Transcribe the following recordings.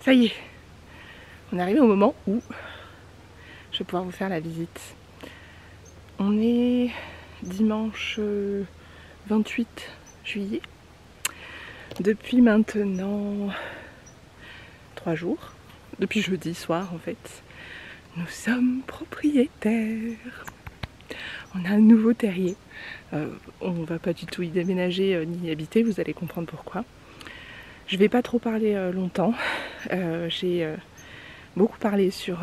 Ça y est, on est arrivé au moment où je vais pouvoir vous faire la visite. On est dimanche 28 juillet. Depuis maintenant 3 jours, depuis jeudi soir en fait, nous sommes propriétaires. On a un nouveau terrier. On ne va pas du tout y déménager ni y habiter, vous allez comprendre pourquoi. Je vais pas trop parler longtemps. J'ai beaucoup parlé sur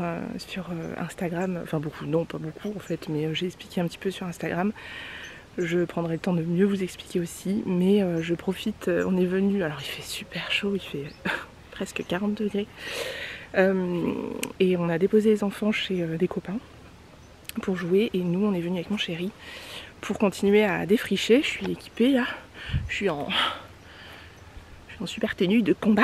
Instagram, enfin beaucoup, non pas beaucoup en fait, mais j'ai expliqué un petit peu sur Instagram. Je prendrai le temps de mieux vous expliquer aussi, mais je profite, on est venu, alors il fait super chaud, il fait presque 40 degrés, et on a déposé les enfants chez des copains pour jouer, et nous on est venu avec mon chéri pour continuer à défricher. Je suis équipée là, je suis en super tenue de combat.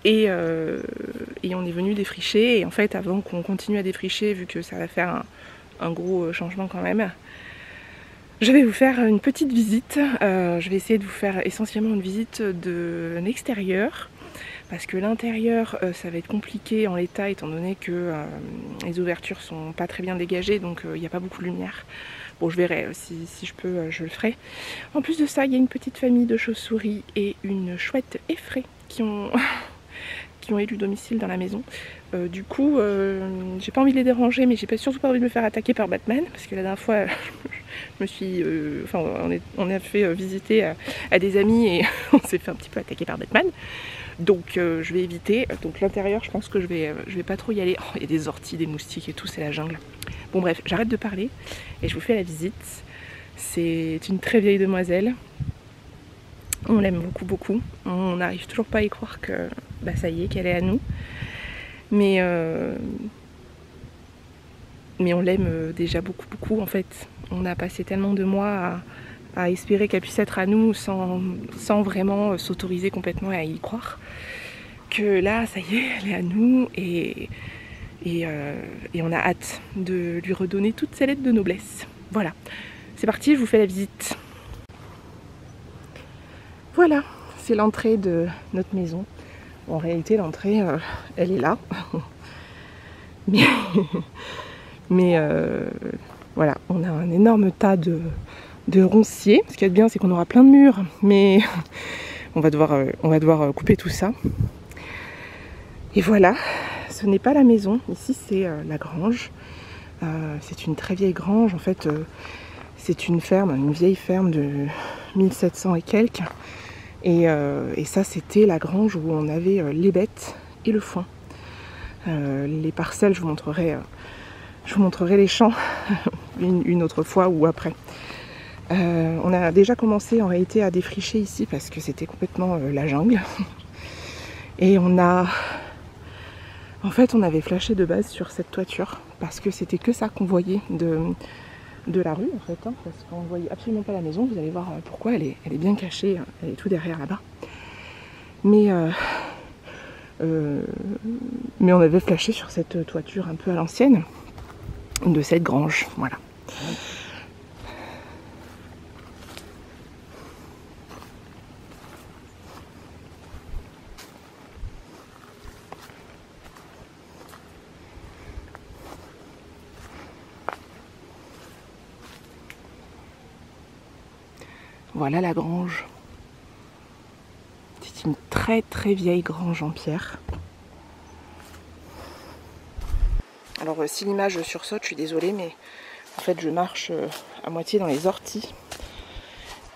Et on est venu défricher, et en fait avant qu'on continue à défricher, vu que ça va faire un gros changement quand même, je vais vous faire une petite visite. Je vais essayer de vous faire essentiellement une visite de l'extérieur, parce que l'intérieur ça va être compliqué en l'état, étant donné que les ouvertures sont pas très bien dégagées, donc il n'y a pas beaucoup de lumière. Bon, je verrai, si je peux, je le ferai. En plus de ça, il y a une petite famille de chauves-souris et une chouette effraie qui ont élu domicile dans la maison. Du coup, j'ai pas envie de les déranger, mais j'ai surtout pas envie de me faire attaquer par Batman, parce que la dernière fois, je me suis, on a fait visiter à des amis et on s'est fait un petit peu attaquer par Batman. Donc je vais éviter. Donc l'intérieur, je pense que je vais pas trop y aller. Oh, il y a des orties, des moustiques et tout, c'est la jungle. Bon bref, j'arrête de parler et je vous fais la visite. C'est une très vieille demoiselle. On l'aime beaucoup beaucoup. On n'arrive toujours pas à y croire que bah, ça y est, qu'elle est à nous. Mais on l'aime déjà beaucoup beaucoup en fait. On a passé tellement de mois à espérer qu'elle puisse être à nous sans vraiment s'autoriser complètement à y croire, que là ça y est, elle est à nous, et on a hâte de lui redonner toutes ses lettres de noblesse. Voilà, c'est parti, je vous fais la visite. Voilà, c'est l'entrée de notre maison. En réalité, l'entrée, elle est là. mais voilà, on a un énorme tas de ronciers. Ce qui est bien, c'est qu'on aura plein de murs, mais on va devoir couper tout ça. Et voilà, ce n'est pas la maison. Ici, c'est la grange. C'est une très vieille grange. En fait, c'est une ferme, une vieille ferme de 1700 et quelques. Et ça, c'était la grange où on avait les bêtes et le foin. Les parcelles, je vous montrerai les champs une autre fois ou après. On a déjà commencé en réalité à défricher ici parce que c'était complètement la jungle. Et on avait flashé de base sur cette toiture parce que c'était que ça qu'on voyait de la rue en fait, hein, parce qu'on ne voyait absolument pas la maison. Vous allez voir pourquoi, elle est bien cachée, elle est tout derrière là-bas. Mais on avait flashé sur cette toiture un peu à l'ancienne de cette grange, voilà. Voilà la grange. C'est une très très vieille grange en pierre. Alors si l'image sursaute, je suis désolée, mais en fait je marche à moitié dans les orties.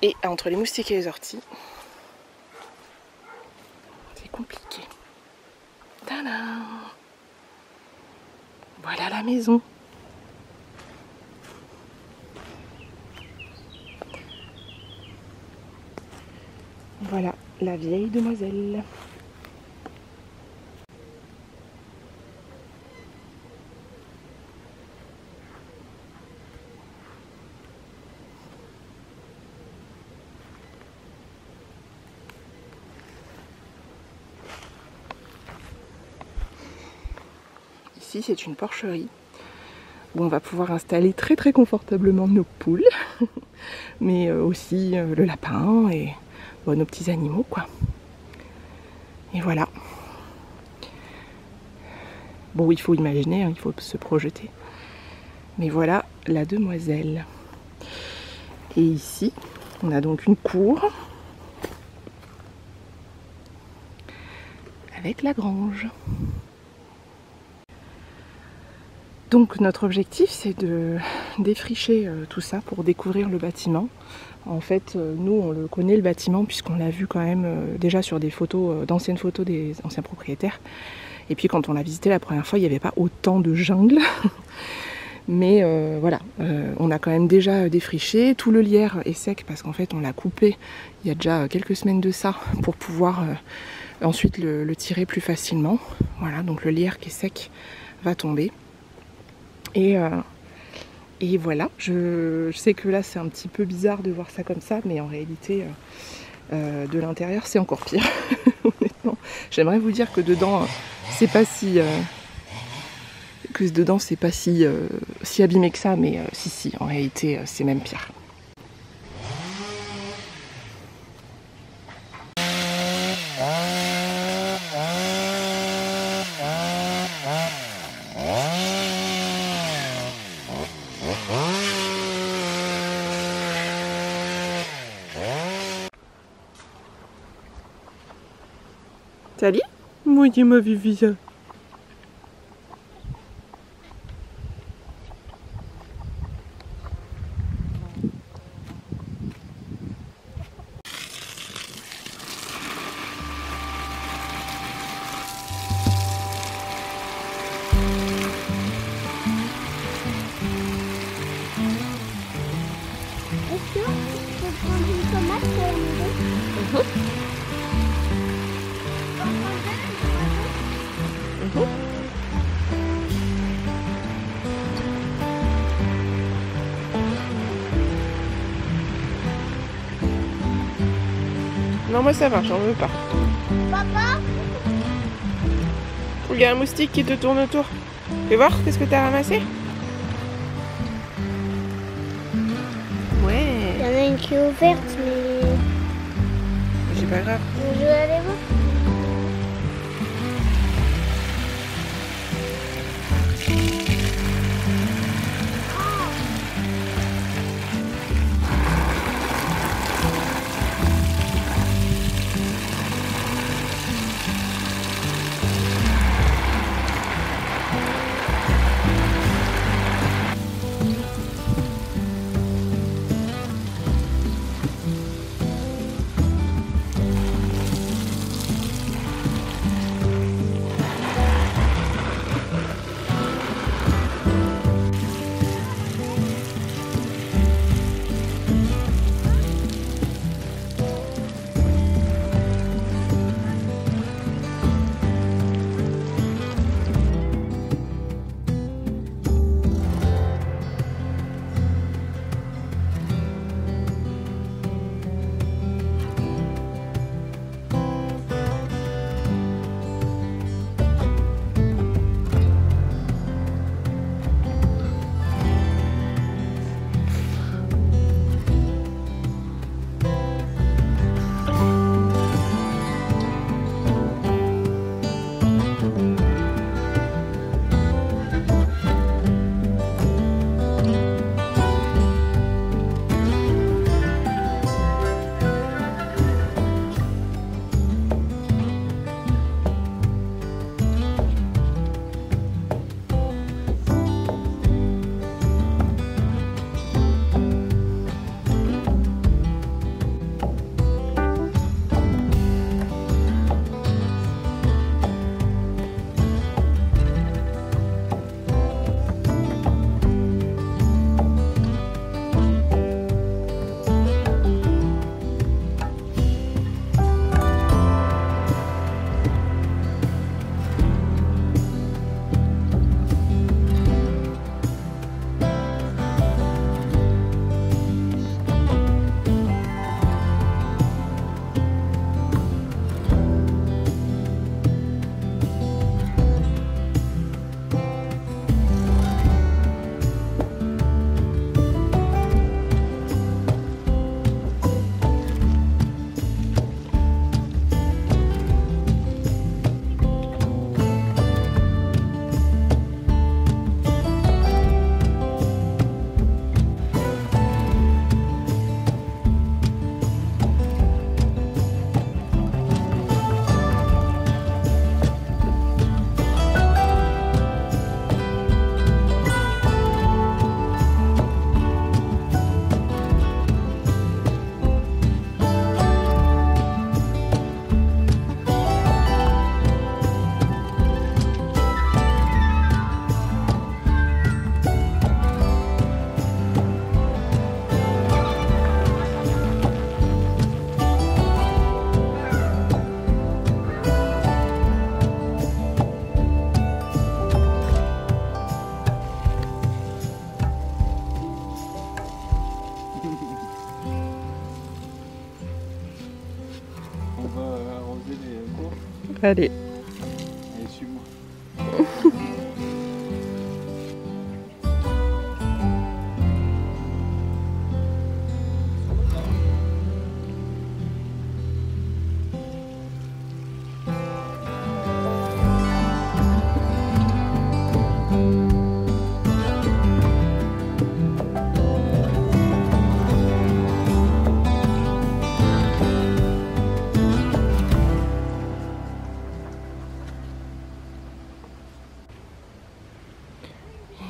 Et entre les moustiques et les orties, c'est compliqué. Tadam! Voilà la maison. Voilà la vieille demoiselle. Ici, c'est une porcherie où on va pouvoir installer très très confortablement nos poules, mais aussi le lapin et nos petits animaux quoi. Et voilà. Bon, il faut imaginer, hein, il faut se projeter. Mais voilà la demoiselle. Et ici, on a donc une cour avec la grange. Donc notre objectif, c'est de défricher tout ça pour découvrir le bâtiment. En fait, nous, on le connaît le bâtiment puisqu'on l'a vu quand même déjà sur des photos, d'anciennes photos des anciens propriétaires. Et puis quand on l'a visité la première fois, il n'y avait pas autant de jungle. Mais voilà, on a quand même déjà défriché. Tout le lierre est sec parce qu'en fait on l'a coupé il y a déjà quelques semaines de ça pour pouvoir ensuite le tirer plus facilement. Voilà, donc le lierre qui est sec va tomber. Et voilà, je sais que là c'est un petit peu bizarre de voir ça comme ça, mais en réalité de l'intérieur c'est encore pire. Honnêtement, j'aimerais vous dire que dedans c'est pas si... si abîmé que ça, mais si, en réalité, c'est même pire. Salut, moi je ma vivi. Est-ce que je peux prendre une tomate pour la maison? Non, moi ça va, j'en veux pas. Papa? Il y a un moustique qui te tourne autour. Fais voir, qu'est-ce que t'as ramassé? Ouais. Il y en a une qui est ouverte, mais C'est pas grave. je vais aller voir. Allez. Allez, suis-moi.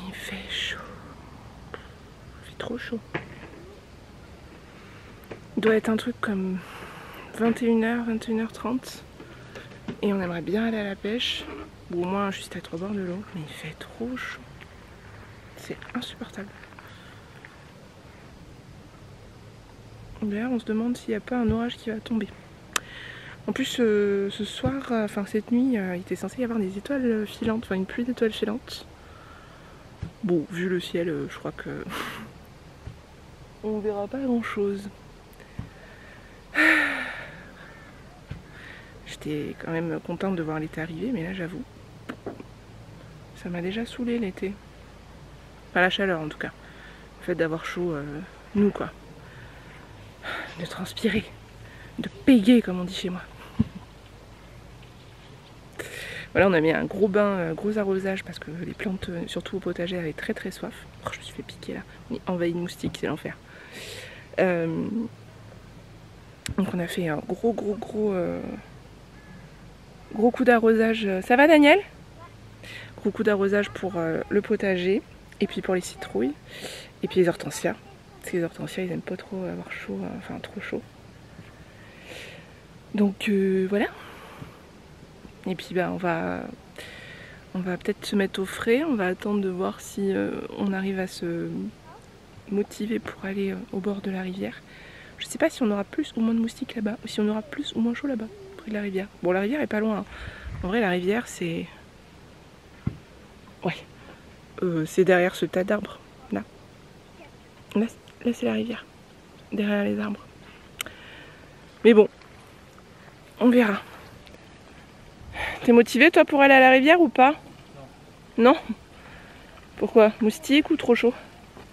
Il fait chaud. Il fait trop chaud. Il doit être un truc comme 21h, 21h30. Et on aimerait bien aller à la pêche. Ou au moins juste être au bord de l'eau. Mais il fait trop chaud. C'est insupportable. D'ailleurs, on se demande s'il n'y a pas un orage qui va tomber. En plus, ce soir, enfin cette nuit, il était censé y avoir des étoiles filantes, enfin une pluie d'étoiles filantes. Bon, vu le ciel, je crois que on verra pas grand chose. J'étais quand même contente de voir l'été arriver, mais là j'avoue, ça m'a déjà saoulé l'été. Pas la chaleur en tout cas. Le fait d'avoir chaud, nous quoi. De transpirer, de payer comme on dit chez moi. Voilà, on a mis un gros bain, gros arrosage parce que les plantes, surtout au potager, avaient très très soif. Oh, je me suis fait piquer là, on est envahi de moustiques, c'est l'enfer. Donc on a fait un gros coup d'arrosage. Ça va Daniel? Gros coup d'arrosage pour le potager et puis pour les citrouilles et puis les hortensias. Parce que les hortensias ils aiment pas trop avoir chaud, enfin trop chaud. Donc voilà. Et puis bah, on va peut-être se mettre au frais, on va attendre de voir si on arrive à se motiver pour aller au bord de la rivière. Je sais pas si on aura plus ou moins de moustiques là-bas, ou si on aura plus ou moins chaud là-bas, près de la rivière. Bon, la rivière est pas loin, hein. En vrai la rivière c'est... Ouais. C'est derrière ce tas d'arbres, là. Là c'est la rivière, derrière les arbres. Mais bon, on verra. T'es motivé toi pour aller à la rivière ou pas? Non. Non? Pourquoi? Moustiques ou trop chaud?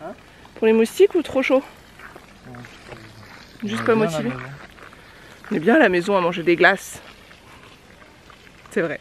Hein? Pour les moustiques ou trop chaud? Ouais. Juste pas motivé. On est bien à la maison à manger des glaces. C'est vrai.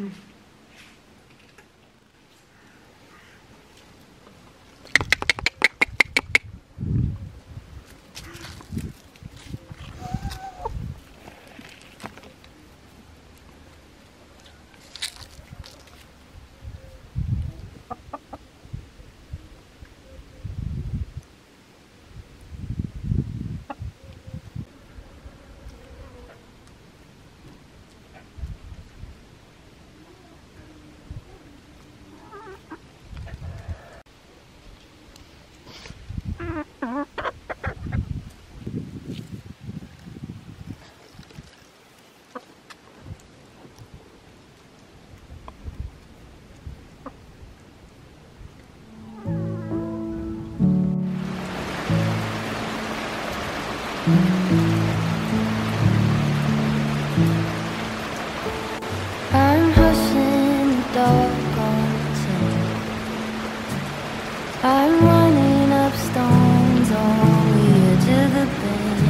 I'm hushing the dark on the town. I'm running up stones on the edge of the bend.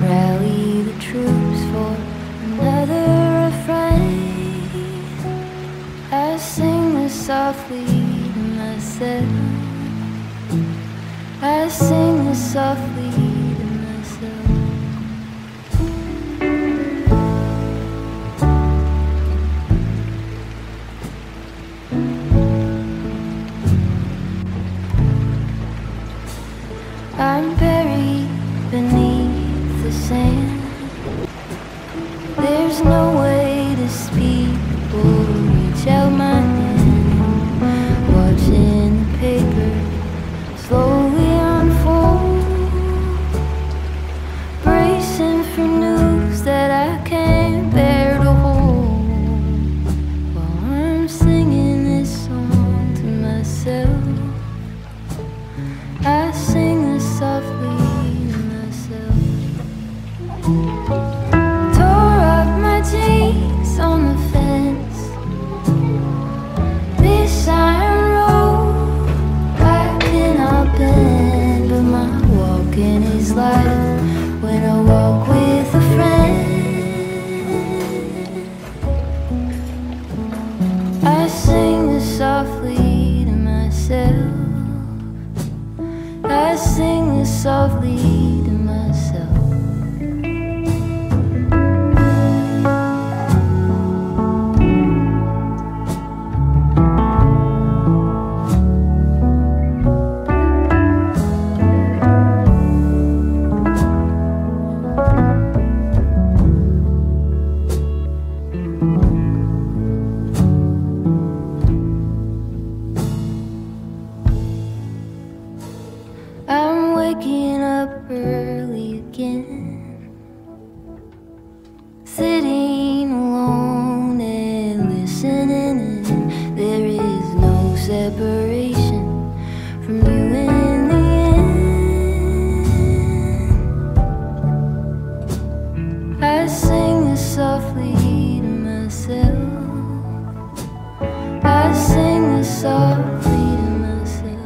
Rally the troops for another refrain. I sing this softly to myself. I sing this softly to myself. I'm buried beneath the sand. There's no way to speak or reach out my hand. Watching the paper slowly unfold, bracing for news that I can't bear to hold. While I'm singing this song to myself, I sing this softly to myself. Tore up my jeans on the fence. This iron road I cannot bend, but my walking is light when I walk with a friend. I sing this softly to myself. I sing this softly to myself. I'm waking up early again, sitting alone and listening in. There is no separation from you in the end. I sing this softly to myself. I sing this softly to myself.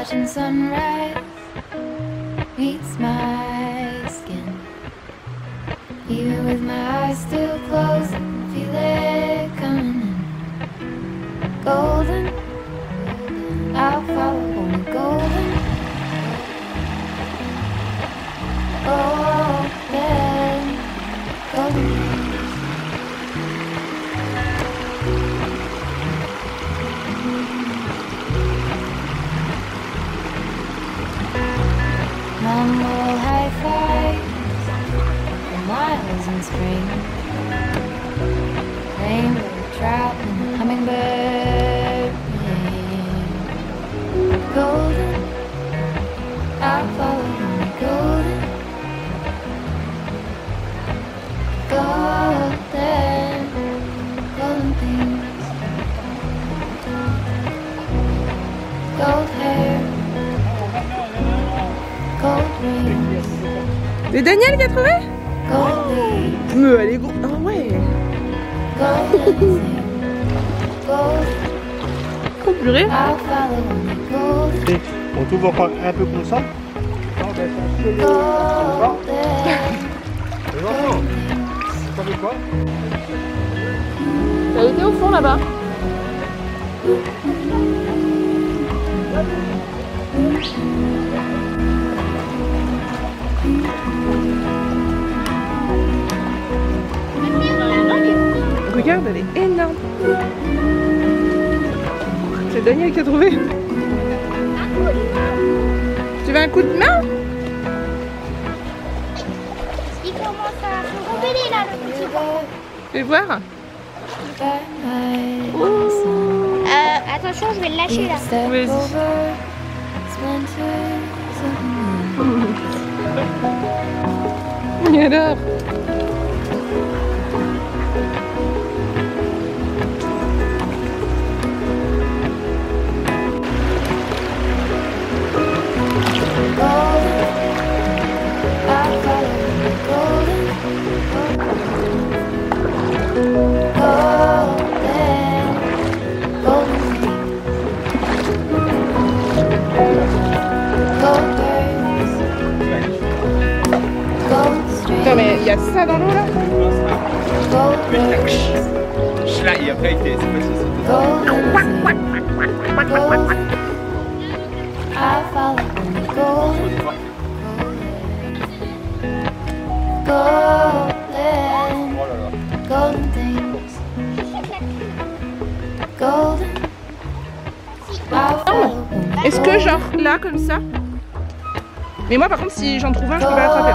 watching sunrise meets my skin. Even with my eyes still closed, feel it coming in. Golden, I'll follow only golden. Golden, golden. Mammal high fives for miles in spring. Rainbow trout and hummingbird. Golden, I'll follow only golden. Golden, golden things. Gold hair. C'est Daniel qui a trouvé? Mais elle est grosse. Ah ouais. Oh purée. On t'ouvre encore un peu comme ça. Non, ben, c'est un peu ça fait quoi? Ça a été au fond là-bas. Regarde, elle est énorme. C'est Daniel qui a trouvé. Tu veux un coup de main? Il commence à se rebeller là, le petit poisson. Fais voir. Attention, je vais le lâcher là. Vas-y. Et alors? Non mais il y a ça dans l'eau là? Et après, c'est pas si Est-ce que genre là comme ça? Mais moi par contre si j'en trouve un je peux pas l'attraper.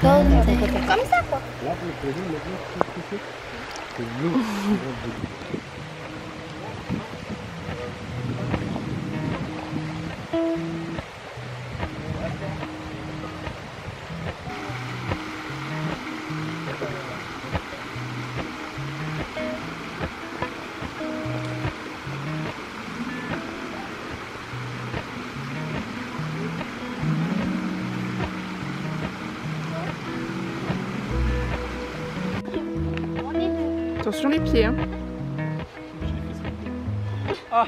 Comme ça quoi. Attention les pieds hein. Ah.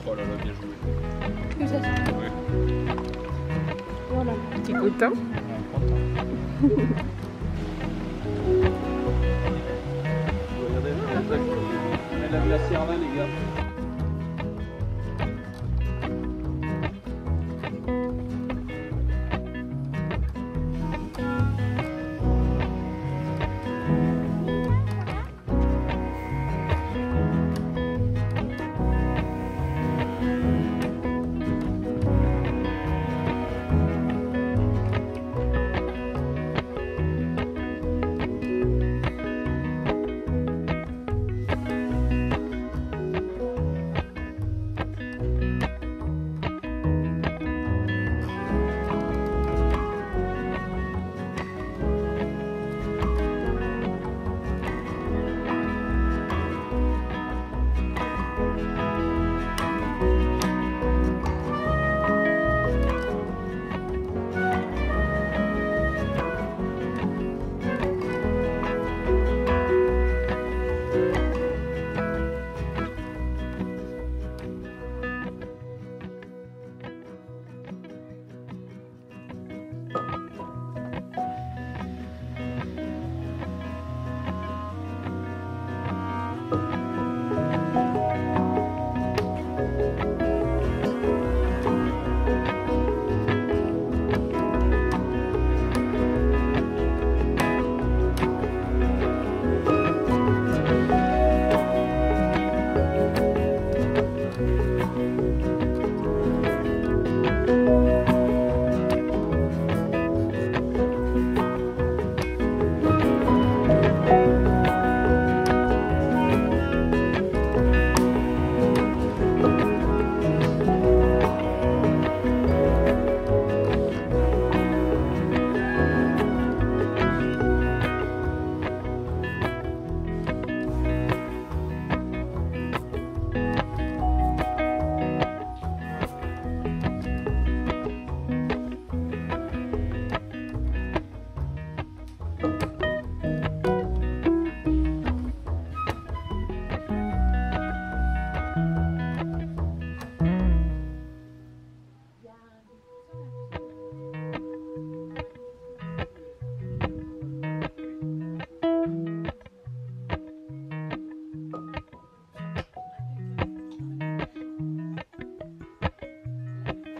Oh là là, bien joué. Ouais. Voilà, petit cotin. Regardez, elle a de la serre là, les gars.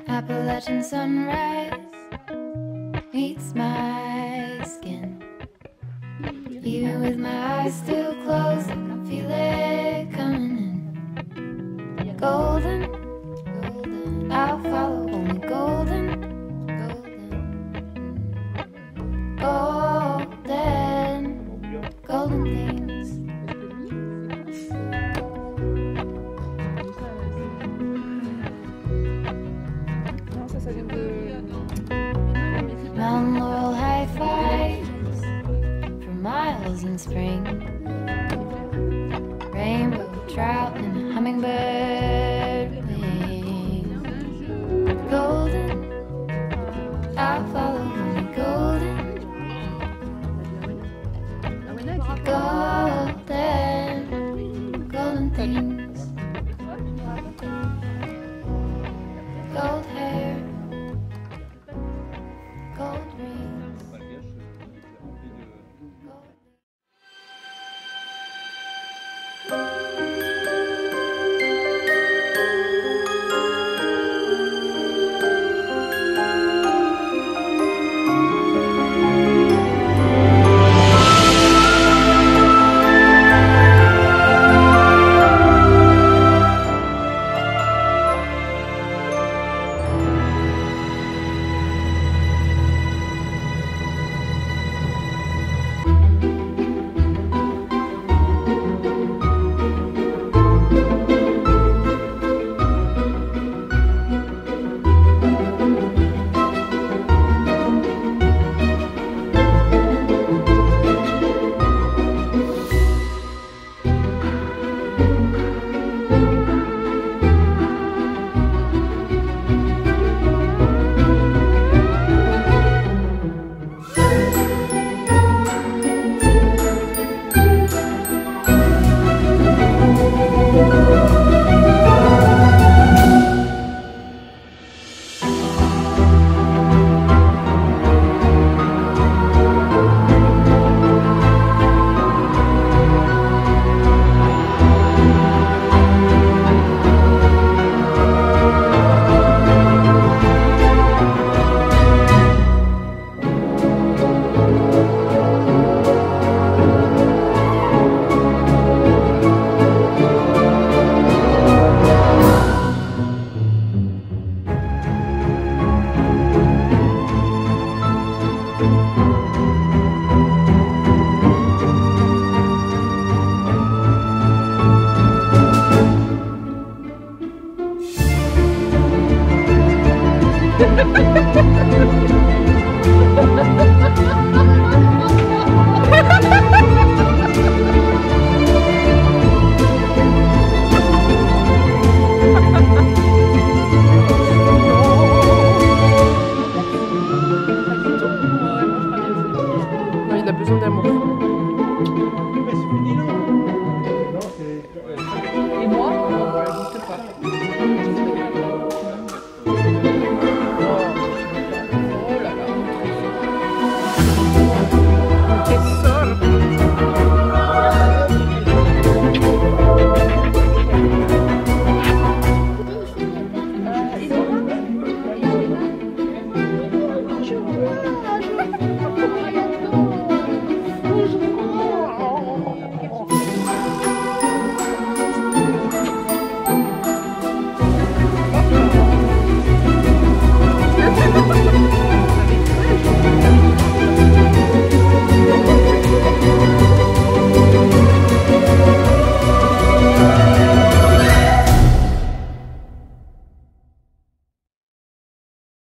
Appalachian sunrise meets my skin. Even with my eyes still closed, I can feel it coming in. Golden, golden, I'll follow only golden, golden, golden, golden things. Mountain laurel high fives for miles in spring.